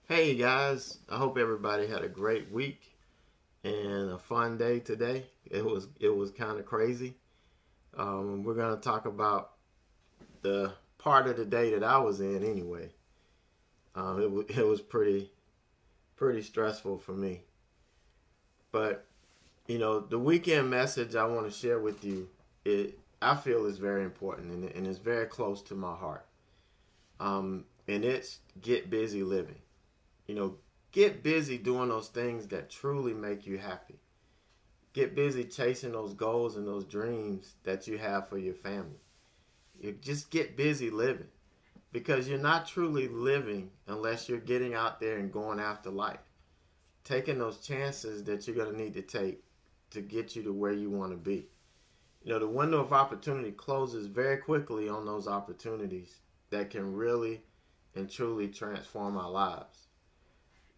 Hey guys, I hope everybody had a great week and a fun day today. It was kind of crazy. We're gonna talk about the part of the day that I was in anyway. It was pretty stressful for me, but the weekend message I want to share with you, it I feel is very important and it's very close to my heart. And it's get busy living. You know, get busy doing those things that truly make you happy. Get busy chasing those goals and those dreams that you have for your family. You just get busy living because you're not truly living unless you're getting out there and going after life. Taking those chances that you're going to need to take to get you to where you want to be. The window of opportunity closes very quickly on those opportunities that can really and truly transform our lives.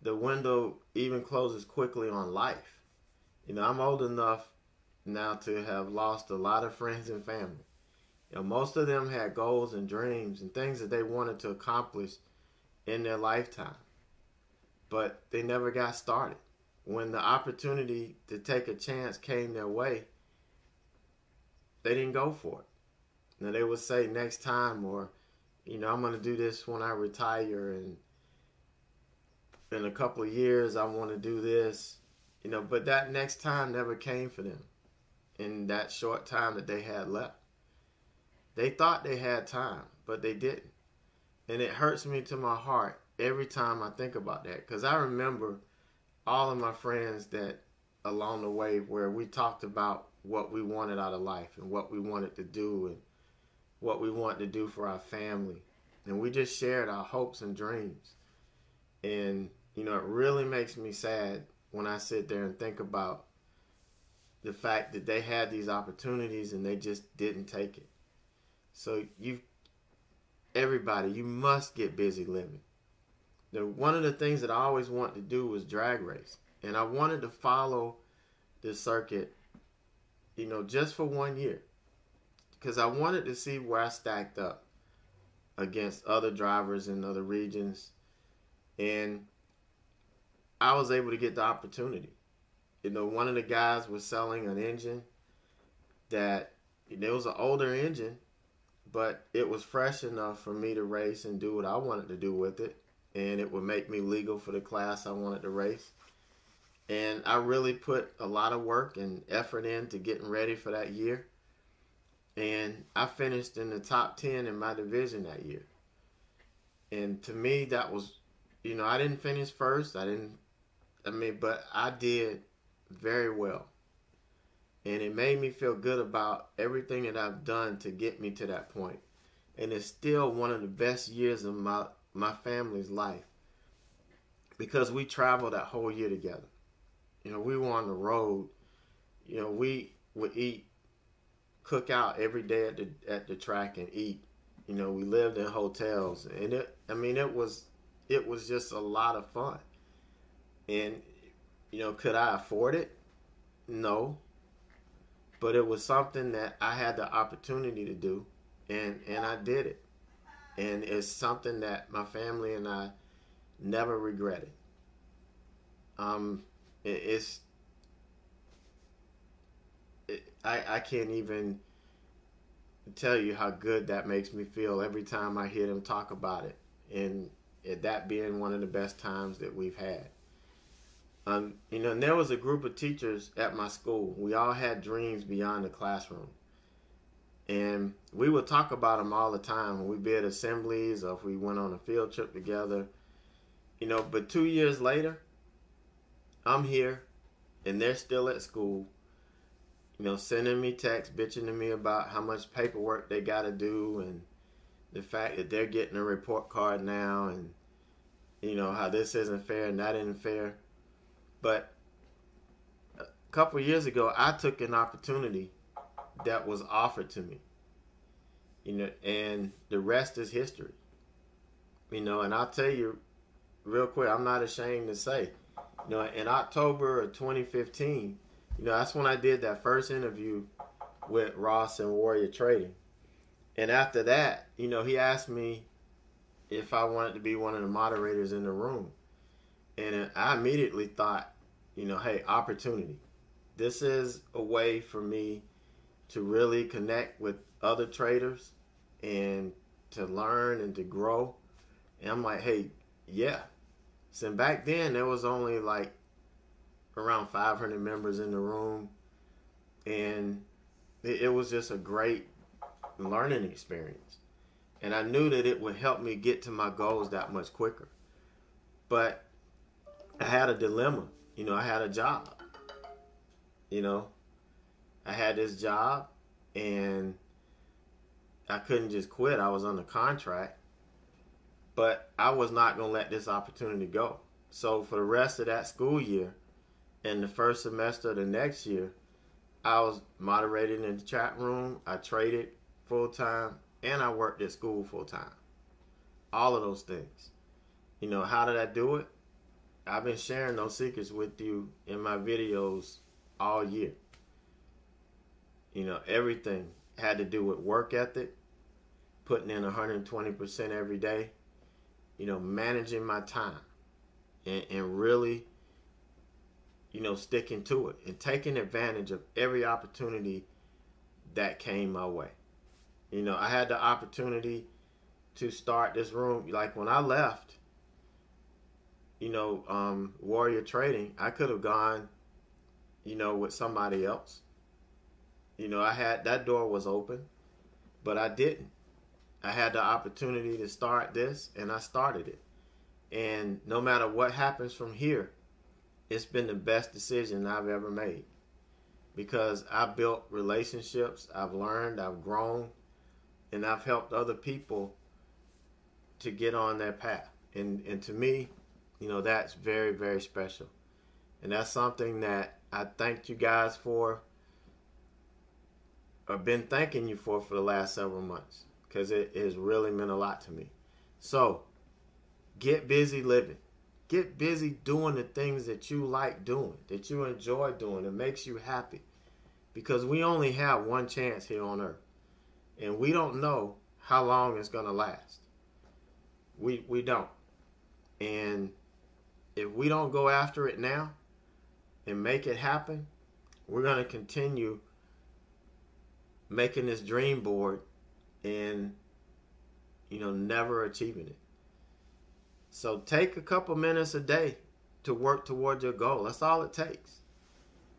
The window even closes quickly on life. I'm old enough now to have lost a lot of friends and family. Most of them had goals and dreams and things that they wanted to accomplish in their lifetime, but they never got started. When the opportunity to take a chance came their way, they didn't go for it. Now they would say next time, or I'm going to do this when I retire, and in a couple of years I want to do this, but that next time never came for them in that short time that they had left. They thought they had time, but they didn't. And it hurts me to my heart every time I think about that, because I remember all of my friends that along the way where we talked about what we wanted out of life and what we wanted to do and what we wanted to do for our family. And we just shared our hopes and dreams. And it really makes me sad when I sit there and think about the fact that they had these opportunities and they just didn't take it. So everybody, you must get busy living. One of the things that I always wanted to do was drag race. And I wanted to follow the circuit, just for 1 year. Because I wanted to see where I stacked up against other drivers in other regions. And I was able to get the opportunity. One of the guys was selling an engine that, it was an older engine, but it was fresh enough for me to race and do what I wanted to do with it. And it would make me legal for the class I wanted to race. And I really put a lot of work and effort into getting ready for that year. And I finished in the top 10 in my division that year. And to me, that was, I didn't finish first. But I did very well. And it made me feel good about everything that I've done to get me to that point. And it's still one of the best years of my family's life. Because we traveled that whole year together. We were on the road. We would cook out every day at the track and eat. We lived in hotels. And it was just a lot of fun. And, could I afford it? No. But it was something that I had the opportunity to do, and I did it. And it's something that my family and I never regretted. I can't even tell you how good that makes me feel every time I hear them talk about it. And that being one of the best times that we've had. And there was a group of teachers at my school. We all had dreams beyond the classroom. And we would talk about them all the time when we'd be at assemblies or if we went on a field trip together. But 2 years later, I'm here and they're still at school, sending me texts, bitching to me about how much paperwork they got to do and the fact that they're getting a report card now and, how this isn't fair and that isn't fair. But a couple years ago, I took an opportunity that was offered to me, and the rest is history. And I'll tell you real quick, I'm not ashamed to say, in October of 2015, that's when I did that first interview with Ross and Warrior Trading. And after that, he asked me if I wanted to be one of the moderators in the room. And I immediately thought, hey, opportunity. This is a way for me to really connect with other traders and to learn and to grow. And I'm like, hey, yeah. So back then there was only like around 500 members in the room, and it was just a great learning experience. And I knew that it would help me get to my goals that much quicker. But I had a dilemma. I had a job. I had this job, and I couldn't just quit. I was under contract. But I was not going to let this opportunity go. So for the rest of that school year and the first semester of the next year, I was moderating in the chat room. I traded full-time, and I worked at school full-time. All of those things. How did I do it? I've been sharing those secrets with you in my videos all year. Everything had to do with work ethic, putting in 120% every day, managing my time, and really, sticking to it and taking advantage of every opportunity that came my way. I had the opportunity to start this room. Like when I left, Warrior Trading, I could have gone, with somebody else. I had, that door was open, but I didn't. I had the opportunity to start this, and I started it. And no matter what happens from here, it's been the best decision I've ever made, because I built relationships, I've learned, I've grown, and I've helped other people to get on their path. And to me, that's very, very special. And that's something that I thank you guys for. I've been thanking you for the last several months, because it has really meant a lot to me. So get busy living. Get busy doing the things that you like doing, that you enjoy doing, that makes you happy. Because we only have one chance here on earth. And we don't know how long it's going to last. We don't. And if we don't go after it now and make it happen, we're going to continue making this dream board and, never achieving it. So take a couple minutes a day to work towards your goal. That's all it takes.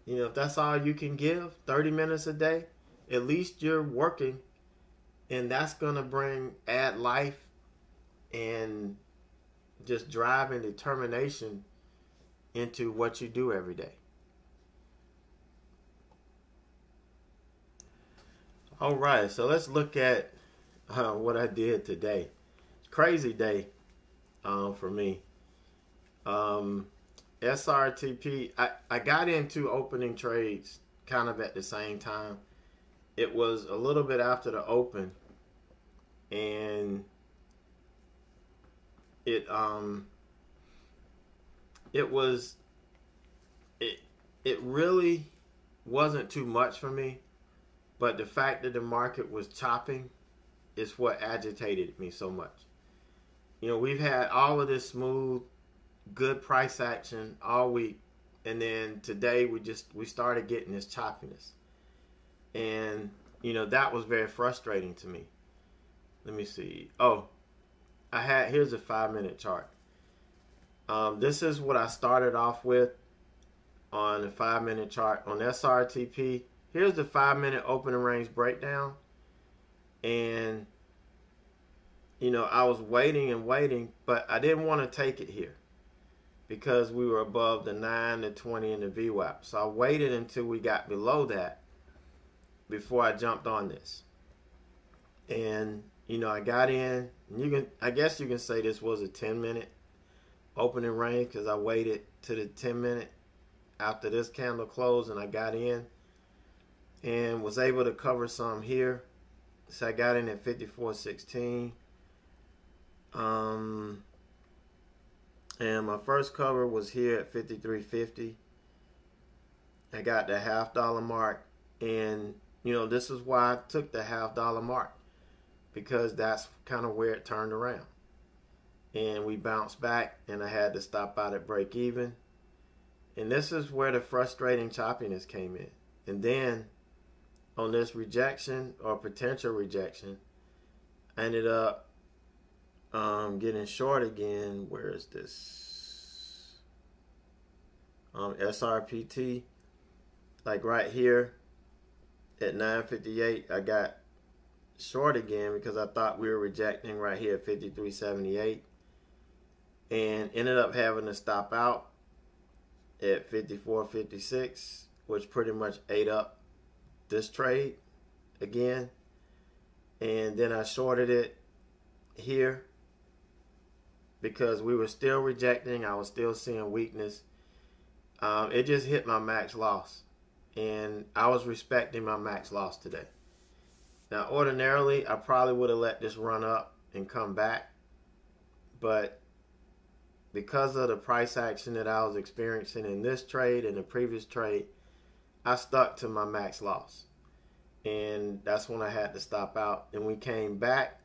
If that's all you can give, 30 minutes a day, at least you're working, and that's going to add life and just drive and determination into what you do every day. All right, so let's look at what I did today. Crazy day for me. SRTP, I got into opening trades kind of at the same time. It was a little bit after the open, and it really wasn't too much for me. But the fact that the market was chopping is what agitated me so much. We've had all of this smooth, good price action all week, and then today we started getting this choppiness, and that was very frustrating to me. Let me see. Oh, here's a 5-minute chart. This is what I started off with on the 5-minute chart on SRTP. Here's the 5-minute opening range breakdown. And, I was waiting and waiting, but I didn't want to take it here because we were above the 9, the 20, and the VWAP. So I waited until we got below that before I jumped on this. And, I got in. I guess you can say this was a 10-minute opening range because I waited to the 10-minute after this candle closed, and I got in and was able to cover some here. So I got in at 54.16. And my first cover was here at 53.50. I got the $half mark, and this is why I took the $half mark, because that's kind of where it turned around. and we bounced back, and I had to stop out at break even. And this is where the frustrating choppiness came in. And then on this rejection or potential rejection, I ended up getting short again. Where is this? SRPT, like right here at 958, I got short again because I thought we were rejecting right here at 53.78, and ended up having to stop out at 54.56, which pretty much ate up this trade again. And then I shorted it here because we were still rejecting. I was still seeing weakness. It just hit my max loss, and I was respecting my max loss today. Now, ordinarily, I probably would have let this run up and come back, but because of the price action that I was experiencing in this trade and the previous trade, I stuck to my max loss, and that's when I had to stop out. And we came back,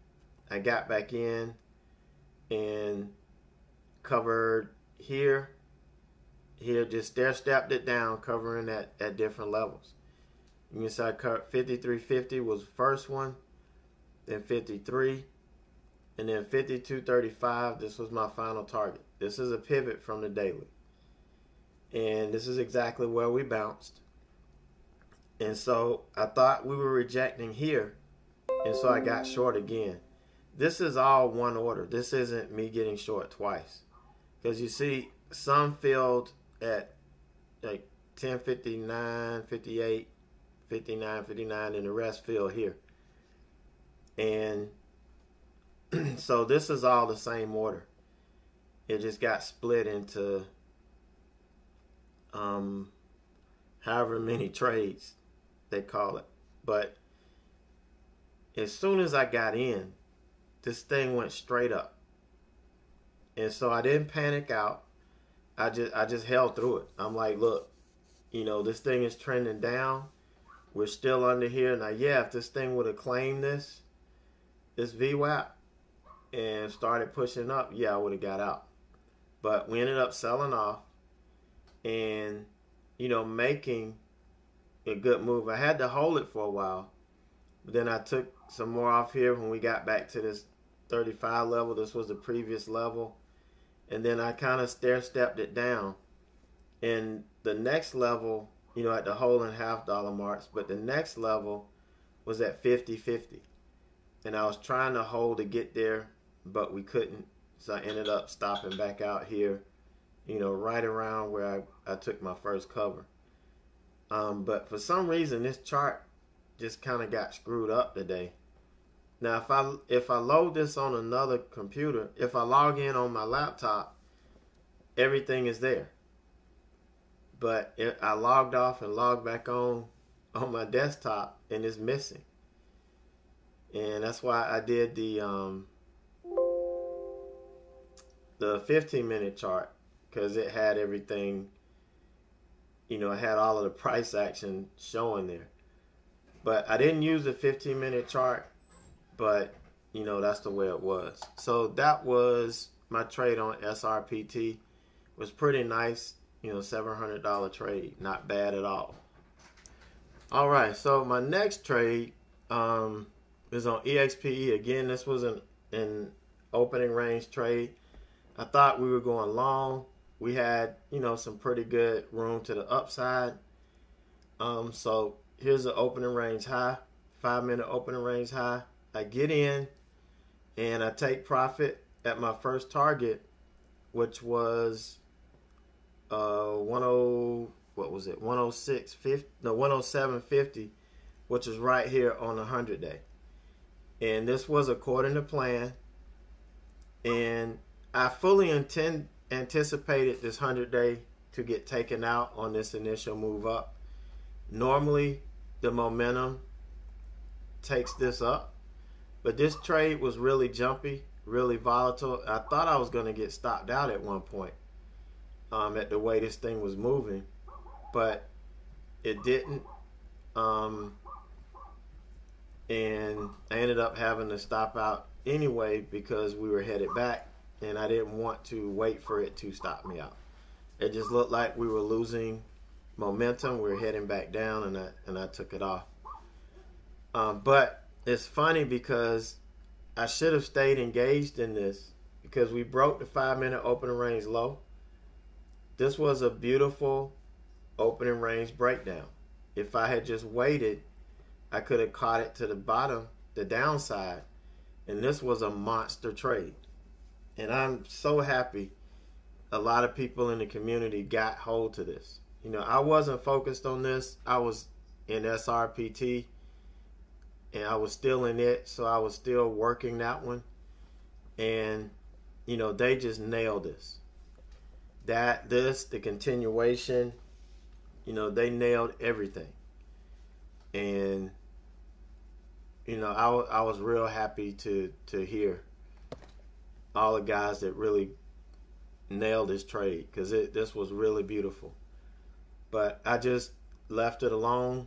I got back in and covered here, just stair-stepped it down, covering at different levels. You can see I cut 53.50 was the first one, then 53, and then 52.35. This was my final target. This is a pivot from the daily, and this is exactly where we bounced. And so I thought we were rejecting here, and so I got short again. This is all one order. This isn't me getting short twice, because you see some filled at like 10.59, 58, 59, 59, and the rest filled here. And so this is all the same order. It just got split into however many trades they call it. But as soon as I got in, this thing went straight up. And so I didn't panic out. I just held through it. I'm like, look, you know, this thing is trending down. We're still under here. Now, yeah, if this thing would have claimed this VWAP and started pushing up, yeah, I would have got out. But we ended up selling off and, you know, making a good move. I had to hold it for a while. But then I took some more off here when we got back to this 35 level. This was the previous level. And then I kind of stair-stepped it down. And the next level, you know, at the whole and half dollar marks, but the next level was at 50.50. And I was trying to hold to get there, but we couldn't. So I ended up stopping back out here, you know, right around where I took my first cover. But for some reason, this chart just kind of got screwed up today. Now, if I load this on another computer, if I log in on my laptop, everything is there. But I logged off and logged back on my desktop, and it's missing. And that's why I did the 15-minute chart, because it had everything, you know, it had all of the price action showing there. But I didn't use the 15-minute chart, but, you know, that's the way it was. So that was my trade on SRPT. It was pretty nice, you know, $700 trade. Not bad at all. All right, so my next trade is on EXPE. Again, this was an opening range trade. I thought we were going long. We had, you know, some pretty good room to the upside. So here's the opening range high, 5-minute opening range high. I get in and I take profit at my first target, which was 107.50, which is right here on the 100-day. And this was according to plan. And I fully anticipated this 100-day to get taken out on this initial move up. Normally, the momentum takes this up. But this trade was really jumpy, really volatile. I thought I was going to get stopped out at one point at the way this thing was moving. But it didn't. And I ended up having to stop out anyway because we were headed back and I didn't want to wait for it to stop me out. It just looked like we were losing momentum. We were heading back down, and I took it off. But it's funny because I should have stayed engaged in this because we broke the 5-minute opening range low. This was a beautiful opening range breakdown. If I had just waited, I could have caught it to the bottom, the downside, and this was a monster trade. And I'm so happy a lot of people in the community got hold to this. You know, I wasn't focused on this. I was in SRPT, and I was still in it, so I was still working that one. And, you know, they just nailed this. The continuation, you know, they nailed everything. And, you know, I was real happy to hear all the guys that really nailed this trade, because this was really beautiful. But I just left it alone,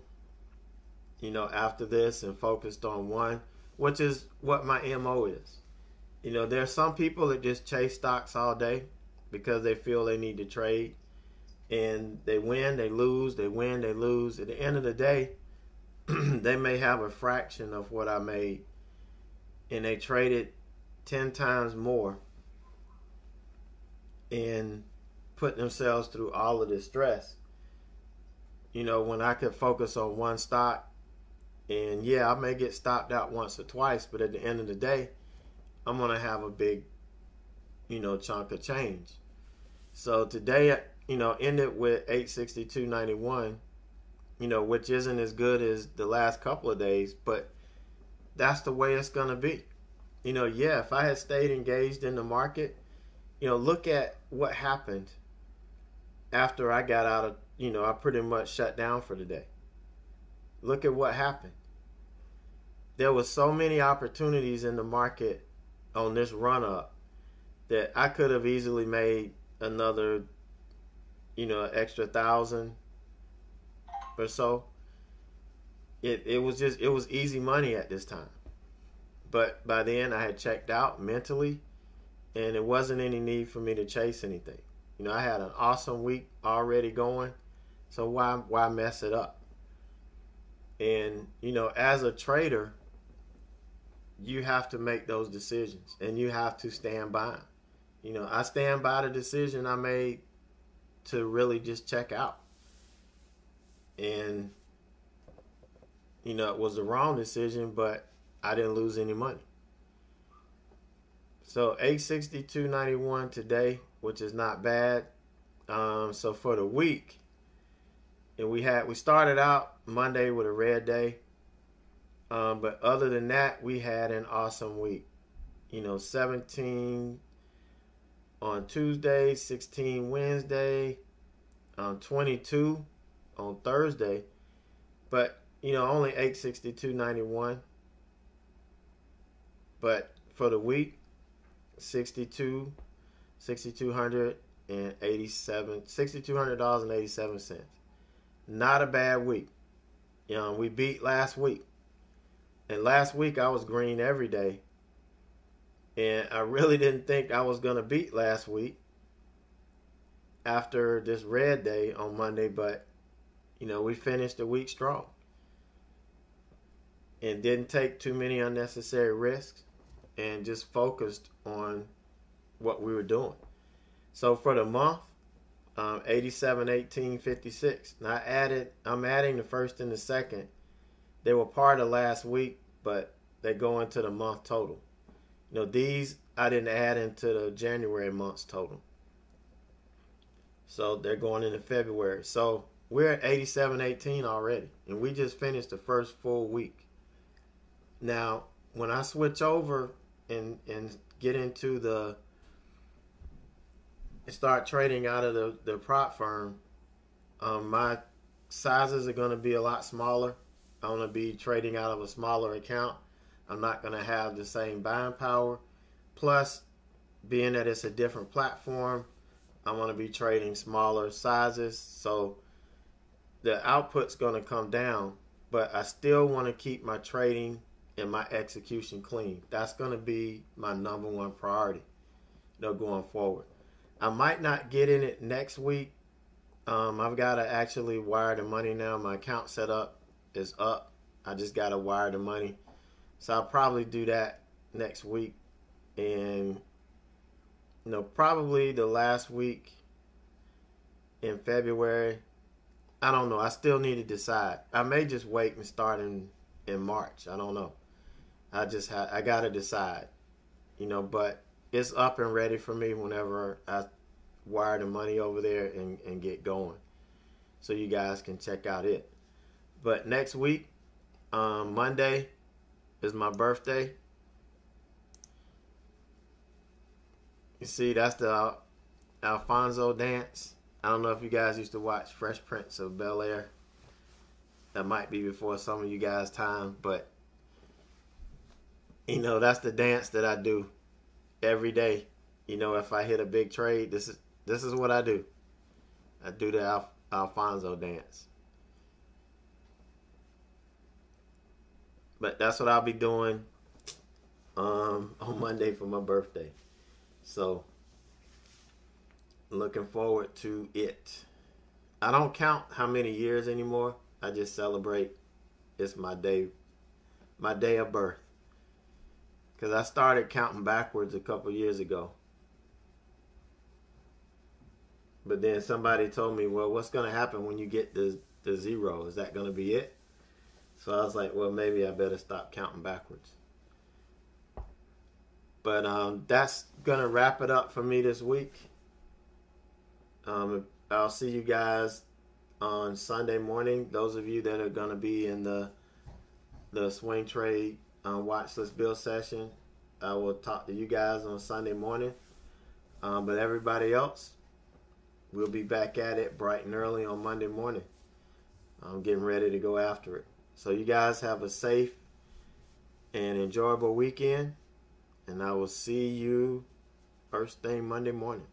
you know, after this, and focused on one, which is what my MO is. You know, there are some people that just chase stocks all day because they feel they need to trade, and they win, they lose, they win, they lose. At the end of the day, they may have a fraction of what I made, and they traded 10 times more and put themselves through all of this stress. You know, when I could focus on one stock, and yeah, I may get stopped out once or twice, but at the end of the day, I'm going to have a big, you know, chunk of change. So today, you know, ended with 862.91, you know, which isn't as good as the last couple of days, but that's the way it's going to be. You know, yeah, if I had stayed engaged in the market, you know, look at what happened after I got out of, you know, I pretty much shut down for the day. Look at what happened. There was so many opportunities in the market on this run up that I could have easily made another, you know, extra 1,000 or so. It was easy money at this time. But by then I had checked out mentally, and it wasn't any need for me to chase anything. You know, I had an awesome week already going, so why mess it up? And, you know, as a trader, you have to make those decisions, and you have to stand by them. You know, I stand by the decision I made to really just check out. And, you know, it was the wrong decision, but I didn't lose any money. So 862.91 today, which is not bad. So for the week, and we started out Monday with a red day. But other than that, we had an awesome week. You know, 17 on Tuesday, 16 Wednesday, 22 on Thursday. But, you know, only 862.91. But for the week, $6,287. Not a bad week. You know, we beat last week. And last week I was green every day. And I really didn't think I was going to beat last week after this red day on Monday. But, you know, we finished the week strong. And didn't take too many unnecessary risks. And just focused on what we were doing. So for the month, 87, 18, 56. Now I'm adding the first and the second. They were part of last week, but they go into the month total. You know, these I didn't add into the January month's total. So they're going into February. So we're at 87, 18 already. And we just finished the first full week. Now, when I switch over and get into start trading out of the prop firm, my sizes are going to be a lot smaller. I'm going to be trading out of a smaller account. I'm not going to have the same buying power. Plus, being that it's a different platform, I'm going to be trading smaller sizes. So the output's going to come down, but I still want to keep my trading and my execution clean. That's going to be my number one priority. going forward. I might not get in it next week. I've got to actually wire the money now. My account setup is up. I just got to wire the money. So I'll probably do that next week. And, probably the last week in February. I don't know. I still need to decide. I may just wait and start in March. I don't know. I got to decide, but it's up and ready for me whenever I wire the money over there and get going. So you guys can check out it. But next week, Monday, is my birthday. You see, that's the Alfonso dance. I don't know if you guys used to watch Fresh Prince of Bel-Air. That might be before some of you guys' time, but that's the dance that I do every day. If I hit a big trade, this is what I do. I do the Alfonso dance. But that's what I'll be doing on Monday for my birthday. So, looking forward to it. I don't count how many years anymore. I just celebrate. It's my day of birth. Because I started counting backwards a couple years ago. But then somebody told me, well, what's going to happen when you get the 0? Is that going to be it? So I was like, well, maybe I better stop counting backwards. But that's going to wrap it up for me this week. I'll see you guys on Sunday morning. Those of you that are going to be in the swing trade watch list build session, I will talk to you guys on Sunday morning. But everybody else, we'll be back at it bright and early on Monday morning. I'm getting ready to go after it. So you guys have a safe and enjoyable weekend. And I will see you first thing Monday morning.